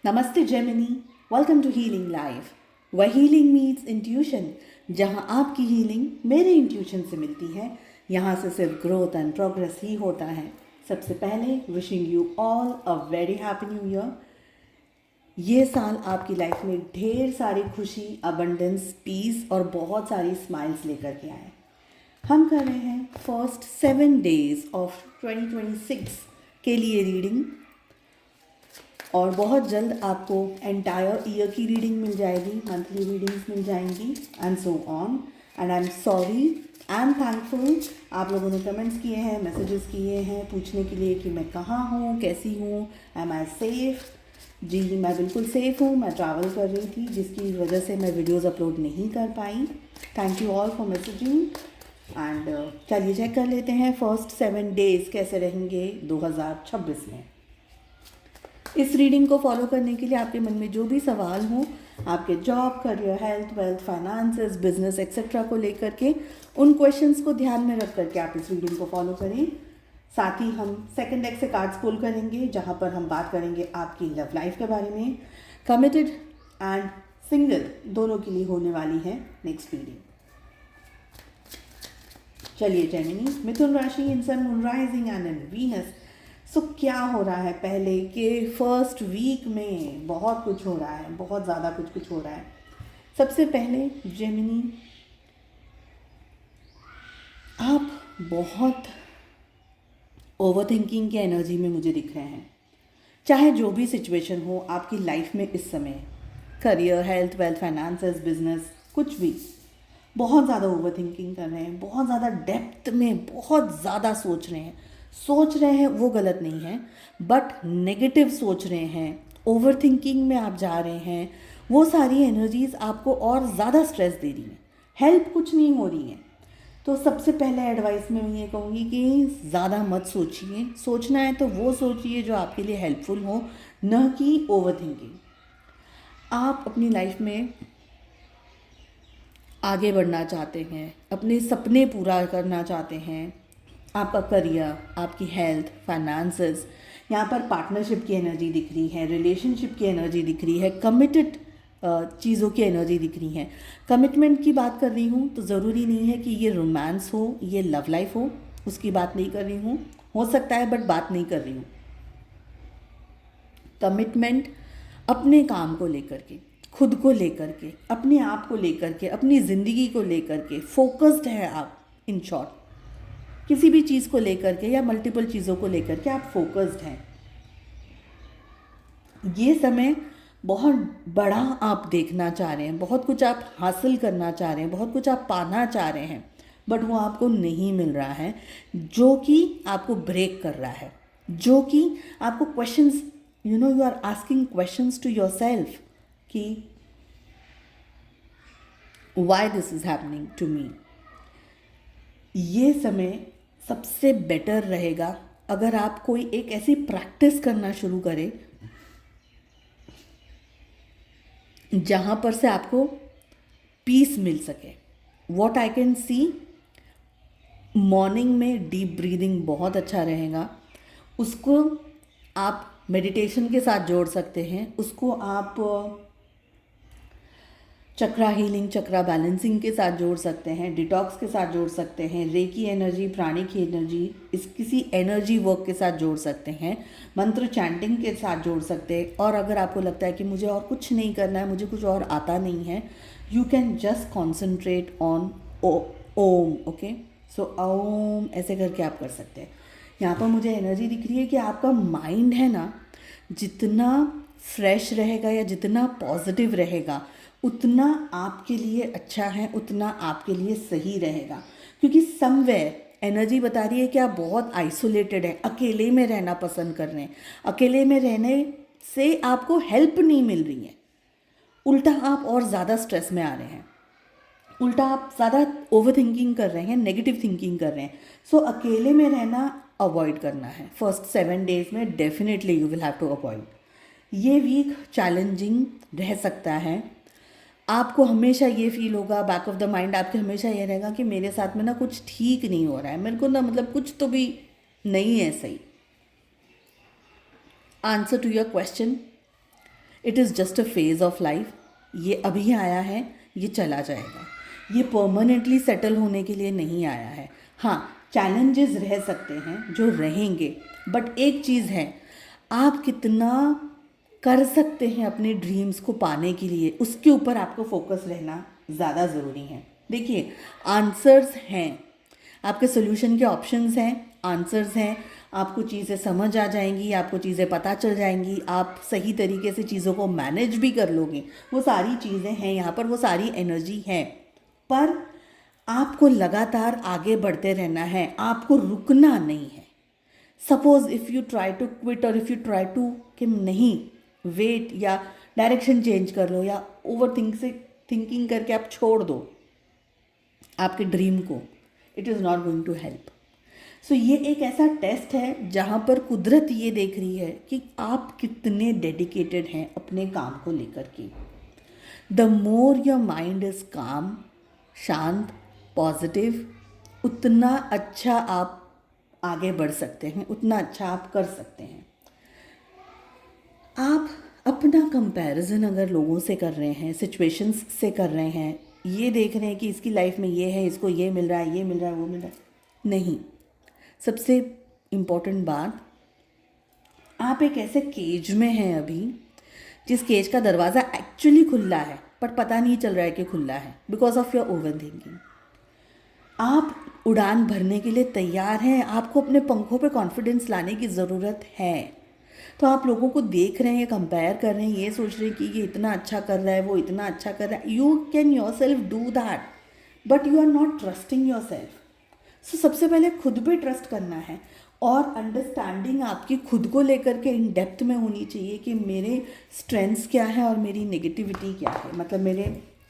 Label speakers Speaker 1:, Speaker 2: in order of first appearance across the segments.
Speaker 1: नमस्ते Gemini, welcome to healing life, वह healing meets intuition, जहाँ आपकी हीलिंग मेरे इंट्यूशन से मिलती है। यहाँ से सिर्फ ग्रोथ एंड प्रोग्रेस ही होता है। सबसे पहले wishing you all a very happy new year. ये साल आपकी लाइफ में ढेर सारी खुशी, अबंडेंस, पीस और बहुत सारी स्माइल्स लेकर के आए। हम कर रहे हैं फर्स्ट 7 days ऑफ 2026 के लिए रीडिंग, और बहुत जल्द आपको एंटायर ईयर की रीडिंग मिल जाएगी, मंथली रीडिंग्स मिल जाएंगी and so on. And I am sorry, I am thankful, आप लोगों ने कमेंट्स किए हैं, मैसेजेस किए हैं पूछने के लिए कि मैं कहाँ हूँ, कैसी हूँ, एम आई सेफ़। जी मैं बिल्कुल सेफ़ हूँ। मैं ट्रैवल कर रही थी जिसकी वजह से मैं वीडियोज़ अपलोड नहीं कर पाई। Thank you all for messaging. And चलिए चेक कर लेते हैं फर्स्ट 7 days कैसे रहेंगे 2026 में। इस रीडिंग को फॉलो करने के लिए आपके मन में जो भी सवाल हो, आपके job, career, health, wealth, finances, business etcetera को लेकर के, उन क्वेश्चंस को ध्यान में रख करके आप इस रीडिंग को फॉलो करें। साथ ही हम सेकंड डेक से कार्ड्स पुल करेंगे, जहां पर हम बात करेंगे आपकी लव लाइफ के बारे में। कमिटेड एंड सिंगल दोनों के लिए होने वाली है नेक्स्ट रीडिंग। चलिए जेमिनी, मिथुन राशि, in sun, moon rising and in Venus. So क्या हो रहा है पहले के फर्स्ट वीक में? बहुत कुछ हो रहा है, बहुत ज़्यादा कुछ हो रहा है। सबसे पहले जेमिनी, आप बहुत ओवर थिंकिंग की एनर्जी में मुझे दिख रहे हैं। चाहे जो भी सिचुएशन हो आपकी लाइफ में इस समय, career, health, wealth, finances, business, कुछ भी, बहुत ज़्यादा ओवर थिंकिंग कर रहे हैं, बहुत ज़्यादा डेप्थ में बहुत ज़्यादा सोच रहे हैं वो गलत नहीं है, बट नेगेटिव सोच रहे हैं, ओवर थिंकिंग में आप जा रहे हैं। वो सारी एनर्जीज आपको और ज़्यादा स्ट्रेस दे रही हैं, हेल्प कुछ नहीं हो रही है। तो सबसे पहले एडवाइस मैं ये कहूँगी कि ज़्यादा मत सोचिए। सोचना है तो वो सोचिए जो आपके लिए हेल्पफुल हो, न कि ओवर थिंकिंग। आप अपनी लाइफ में आगे बढ़ना चाहते हैं, अपने सपने पूरा करना चाहते हैं, आपका करियर, आपकी हेल्थ, फाइनेंसेस, यहाँ पर पार्टनरशिप की एनर्जी दिख रही है, रिलेशनशिप की एनर्जी दिख रही है, कमिटेड चीज़ों की एनर्जी दिख रही है। कमिटमेंट की बात कर रही हूँ तो ज़रूरी नहीं है कि ये रोमांस हो, ये लव लाइफ हो, उसकी बात नहीं कर रही हूँ। हो सकता है बट बात नहीं कर रही हूँ। कमिटमेंट अपने काम को लेकर के, खुद को लेकर के, अपने आप को लेकर के, अपनी ज़िंदगी को लेकर के फोकस्ड है आप। इन शॉर्ट, किसी भी चीज़ को लेकर के या मल्टीपल चीज़ों को लेकर के आप फोकस्ड हैं। ये समय बहुत बड़ा आप देखना चाह रहे हैं, बहुत कुछ आप हासिल करना चाह रहे हैं, बहुत कुछ आप पाना चाह रहे हैं, बट वो आपको नहीं मिल रहा है, जो कि आपको ब्रेक कर रहा है, जो कि आपको questions, you are asking questions to yourself कि why this is happening to me. ये समय सबसे बेटर रहेगा अगर आप कोई एक ऐसी प्रैक्टिस करना शुरू करें जहाँ पर से आपको पीस मिल सके। What I can see, morning में डीप ब्रीदिंग बहुत अच्छा रहेगा। उसको आप मेडिटेशन के साथ जोड़ सकते हैं, उसको आप चक्रा हीलिंग, चक्रा बैलेंसिंग के साथ जोड़ सकते हैं, डिटॉक्स के साथ जोड़ सकते हैं, रेकी एनर्जी, प्राणी की एनर्जी, इस किसी एनर्जी वर्क के साथ जोड़ सकते हैं, मंत्र चैंटिंग के साथ जोड़ सकते हैं। और अगर आपको लगता है कि मुझे और कुछ नहीं करना है, मुझे कुछ और आता नहीं है, you can just concentrate on Om. Okay, so Om ऐसे करके आप कर सकते हैं। यहाँ पर मुझे एनर्जी दिख रही है कि आपका माइंड है ना, जितना फ्रेश रहेगा या जितना पॉजिटिव रहेगा उतना आपके लिए अच्छा है, उतना आपके लिए सही रहेगा। क्योंकि समवेयर एनर्जी बता रही है कि आप बहुत आइसोलेटेड हैं, अकेले में रहना पसंद कर रहे हैं, अकेले में रहने से आपको हेल्प नहीं मिल रही है, उल्टा आप और ज़्यादा स्ट्रेस में आ रहे हैं, उल्टा आप ज़्यादा ओवर थिंकिंग कर रहे हैं, नेगेटिव थिंकिंग कर रहे हैं। सो अकेले में रहना अवॉइड करना है। फर्स्ट 7 days में definitely you will have to avoid. ये वीक चैलेंजिंग रह सकता है। आपको हमेशा ये फील होगा, बैक ऑफ द माइंड आपके हमेशा ये रहेगा कि मेरे साथ में ना कुछ ठीक नहीं हो रहा है, मेरे को ना मतलब कुछ तो भी नहीं है सही। Answer to your question, it is just a phase of life. ये अभी आया है, ये चला जाएगा, ये परमानेंटली सेटल होने के लिए नहीं आया है। हाँ, चैलेंजेस रह सकते हैं जो रहेंगे, बट एक चीज़ है, आप कितना कर सकते हैं अपने ड्रीम्स को पाने के लिए, उसके ऊपर आपको फोकस रहना ज़्यादा ज़रूरी है। देखिए, आंसर्स हैं, आपके सोल्यूशन के ऑप्शंस हैं, आंसर्स हैं, आपको चीज़ें समझ आ जाएंगी, आपको चीज़ें पता चल जाएंगी, आप सही तरीके से चीज़ों को मैनेज भी कर लोगे। वो सारी चीज़ें हैं यहाँ पर, वो सारी एनर्जी है, पर आपको लगातार आगे बढ़ते रहना है, आपको रुकना नहीं है। Suppose if you try to quit और इफ़ यू ट्राई टू कि नहीं वेट या डायरेक्शन चेंज कर लो या थिंकिंग करके आप छोड़ दो आपके ड्रीम को, it is not going to help. So ये एक ऐसा टेस्ट है जहाँ पर कुदरत ये देख रही है कि आप कितने डेडिकेटेड हैं अपने काम को लेकर के। The more your mind is काम, शांत, पॉजिटिव, उतना अच्छा आप आगे बढ़ सकते हैं, उतना अच्छा आप कर सकते हैं। आप अपना कंपैरिजन अगर लोगों से कर रहे हैं, सिचुएशंस से कर रहे हैं, ये देख रहे हैं कि इसकी लाइफ में ये है, इसको ये मिल रहा है, ये मिल रहा है, वो मिल रहा है, नहीं। सबसे इम्पोर्टेंट बात, आप एक ऐसे केज में हैं अभी जिस केज का दरवाज़ा एक्चुअली खुला है बट पता नहीं चल रहा है कि खुला है, because of your over thinking. आप उड़ान भरने के लिए तैयार हैं, आपको अपने पंखों पे कॉन्फिडेंस लाने की ज़रूरत है। तो आप लोगों को देख रहे हैं, कंपेयर कर रहे हैं, ये सोच रहे हैं कि ये इतना अच्छा कर रहा है, वो इतना अच्छा कर रहा है। You can yourself do that, but you are not trusting yourself. So सबसे पहले खुद पे ट्रस्ट करना है, और अंडरस्टैंडिंग आपकी खुद को लेकर के इन डेप्थ में होनी चाहिए कि मेरे स्ट्रेंथ्स क्या है और मेरी नेगेटिविटी क्या है, मतलब मेरे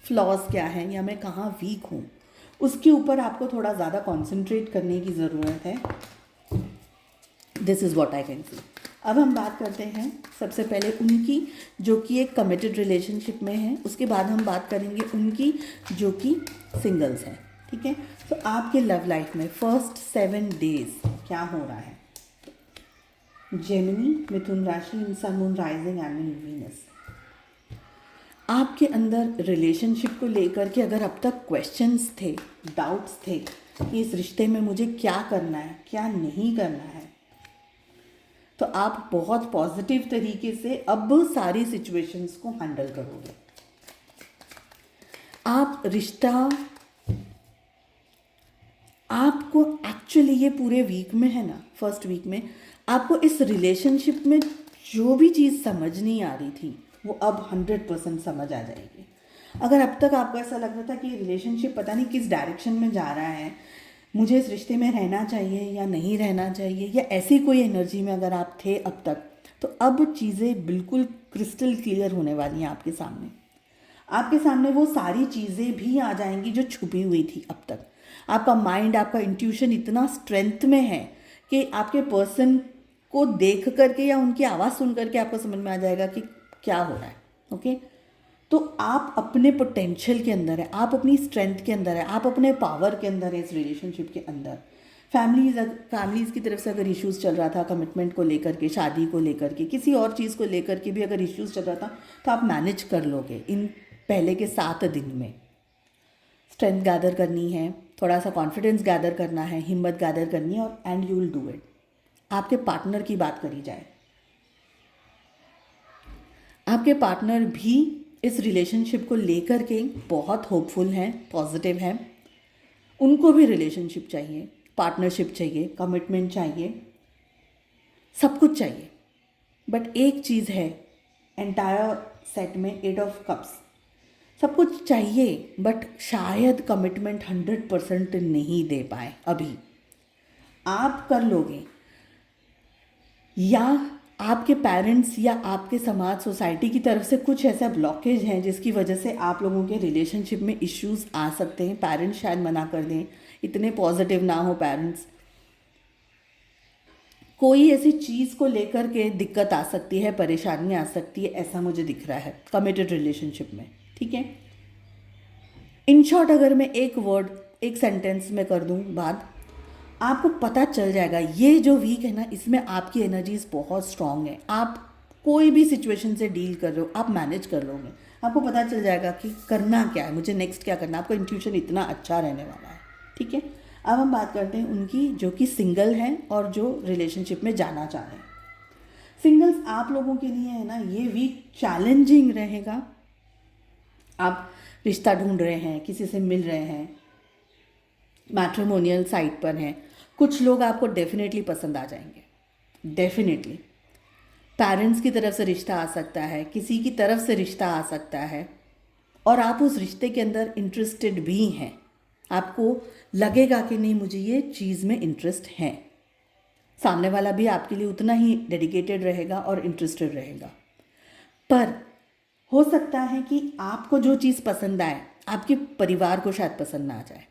Speaker 1: फ्लॉज क्या हैं या मैं कहाँ वीक हूँ, उसके ऊपर आपको थोड़ा ज़्यादा कॉन्सेंट्रेट करने की ज़रूरत है। This is what I can see. अब हम बात करते हैं सबसे पहले उनकी जो कि एक कमिटेड रिलेशनशिप में है, उसके बाद हम बात करेंगे उनकी जो कि सिंगल्स हैं, ठीक है। तो आपके लव लाइफ में फर्स्ट 7 डेज क्या हो रहा है। जेमिनी, मिथुन राशि, in sun, moon, rising and in Venus. आपके अंदर रिलेशनशिप को लेकर के अगर अब तक क्वेश्चंस थे, डाउट्स थे कि इस रिश्ते में मुझे क्या करना है, क्या नहीं करना है, तो आप बहुत पॉजिटिव तरीके से अब सारी सिचुएशंस को हैंडल करोगे। आप रिश्ता, आपको एक्चुअली ये पूरे वीक में है ना, फर्स्ट वीक में आपको इस रिलेशनशिप में जो भी चीज़ समझ नहीं आ रही थी वो अब 100% समझ आ जाएगी। अगर अब तक आपको ऐसा लग रहा था कि रिलेशनशिप पता नहीं किस डायरेक्शन में जा रहा है, मुझे इस रिश्ते में रहना चाहिए या नहीं रहना चाहिए, या ऐसी कोई एनर्जी में अगर आप थे अब तक, तो अब चीज़ें बिल्कुल क्रिस्टल क्लियर होने वाली हैं आपके सामने। आपके सामने वो सारी चीज़ें भी आ जाएंगी जो छुपी हुई थी अब तक। आपका माइंड, आपका इंट्यूशन इतना स्ट्रेंथ में है कि आपके पर्सन को देख करके या उनकी आवाज़ सुन करके आपको समझ में आ जाएगा कि क्या हो रहा है। ओके, तो आप अपने पोटेंशियल के अंदर है, आप अपनी स्ट्रेंथ के अंदर है, आप अपने पावर के अंदर है इस रिलेशनशिप के अंदर। फैमिलीज़ की तरफ से अगर इश्यूज़ चल रहा था कमिटमेंट को लेकर के, शादी को लेकर के, किसी और चीज़ को लेकर के भी अगर इश्यूज़ चल रहा था, तो आप मैनेज कर लोगे इन पहले के 7 दिन में। स्ट्रेंथ गैदर करनी है, थोड़ा सा कॉन्फिडेंस गैदर करना है, हिम्मत गैदर करनी है, और and you will do it. आपके पार्टनर की बात करी जाए, आपके पार्टनर भी इस रिलेशनशिप को लेकर के बहुत होपफुल हैं, पॉजिटिव हैं। उनको भी रिलेशनशिप चाहिए, पार्टनरशिप चाहिए, कमिटमेंट चाहिए, सब कुछ चाहिए। बट एक चीज़ है एंटायर सेट में, 8 ऑफ कप्स, सब कुछ चाहिए बट शायद कमिटमेंट 100% नहीं दे पाए अभी। आप कर लोगे, या आपके पेरेंट्स या आपके समाज, सोसाइटी की तरफ से कुछ ऐसा ब्लॉकेज है जिसकी वजह से आप लोगों के रिलेशनशिप में इश्यूज आ सकते हैं। पेरेंट्स शायद मना कर दें, इतने पॉजिटिव ना हो पेरेंट्स, कोई ऐसी चीज़ को लेकर के दिक्कत आ सकती है, परेशानी आ सकती है, ऐसा मुझे दिख रहा है कमिटेड रिलेशनशिप में, ठीक है। इन शॉर्ट अगर मैं एक वर्ड, एक सेंटेंस में कर दूं बात, आपको पता चल जाएगा ये जो वीक है ना, इसमें आपकी एनर्जीज बहुत स्ट्रांग है। आप कोई भी सिचुएशन से डील कर रहे हो आप मैनेज कर लोगे। आपको पता चल जाएगा कि करना क्या है, मुझे नेक्स्ट क्या करना है। आपका इंट्यूशन इतना अच्छा रहने वाला है। ठीक है, अब हम बात करते हैं उनकी जो कि सिंगल हैं और जो रिलेशनशिप में जाना चाह रहे हैं। सिंगल्स आप लोगों के लिए है ना, ये वीक चैलेंजिंग रहेगा। आप रिश्ता ढूंढ रहे हैं, किसी से मिल रहे हैं, मैट्रिमोनियल साइट पर हैं, कुछ लोग आपको डेफिनेटली पसंद आ जाएंगे, डेफिनेटली। पेरेंट्स की तरफ से रिश्ता आ सकता है, किसी की तरफ से रिश्ता आ सकता है, और आप उस रिश्ते के अंदर इंटरेस्टेड भी हैं। आपको लगेगा कि नहीं मुझे ये चीज़ में इंटरेस्ट है। सामने वाला भी आपके लिए उतना ही डेडिकेटेड रहेगा और इंटरेस्टेड रहेगा। पर हो सकता है कि आपको जो चीज़ पसंद आए आपके परिवार को शायद पसंद ना आ जाए।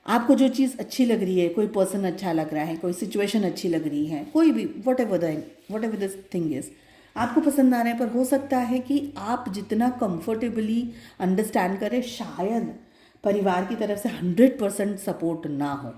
Speaker 1: आपको जो चीज़ अच्छी लग रही है, कोई पर्सन अच्छा लग रहा है, कोई सिचुएशन अच्छी लग रही है, कोई भी what ever this thing is, आपको पसंद आ रहा है, पर हो सकता है कि आप जितना कंफर्टेबली अंडरस्टैंड करें शायद परिवार की तरफ से 100% सपोर्ट ना हो,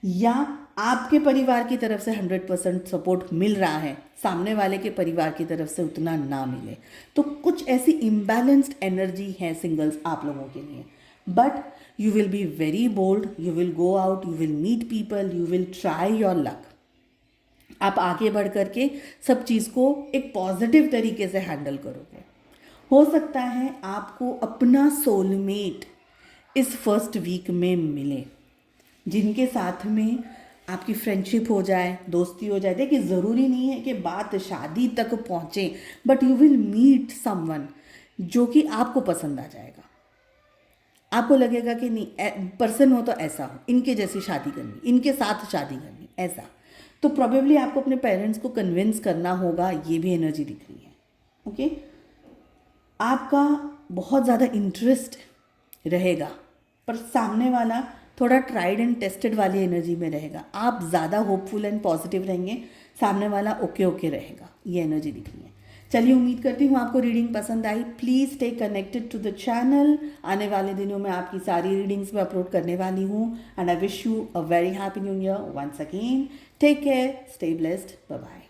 Speaker 1: या आपके परिवार की तरफ से 100% सपोर्ट मिल रहा है, सामने वाले के परिवार की तरफ से उतना ना मिले। तो कुछ ऐसी इम्बैलेंस्ड एनर्जी है सिंगल्स आप लोगों के लिए। But you will be very bold, you will go out, you will meet people, you will try your luck. आप आगे बढ़ करके सब चीज़ को एक पॉजिटिव तरीके से हैंडल करोगे। हो सकता है आपको अपना सोलमेट इस फर्स्ट वीक में मिले, जिनके साथ में आपकी फ्रेंडशिप हो जाए, दोस्ती हो जाए। देखिए ज़रूरी नहीं है कि बात शादी तक पहुँचे, but you will meet someone जो कि आपको पसंद आ जाएगा। आपको लगेगा कि नहीं पर्सन हो तो ऐसा हो, इनके जैसी शादी करनी, इनके साथ शादी करनी, ऐसा। तो प्रोबेबली आपको अपने पेरेंट्स को कन्विंस करना होगा, ये भी एनर्जी दिख रही है। ओके, आपका बहुत ज़्यादा इंटरेस्ट रहेगा, पर सामने वाला थोड़ा ट्राइड एंड टेस्टेड वाली एनर्जी में रहेगा। आप ज़्यादा होपफुल एंड पॉजिटिव रहेंगे, सामने वाला ओके ओके रहेगा, ये एनर्जी दिख रही है। चलिए, उम्मीद करती हूँ आपको रीडिंग पसंद आई। Please stay connected to the channel. आने वाले दिनों में आपकी सारी रीडिंग्स में अपलोड करने वाली हूँ। And I wish you a very happy new year once again. Take care, stay blessed, bye bye.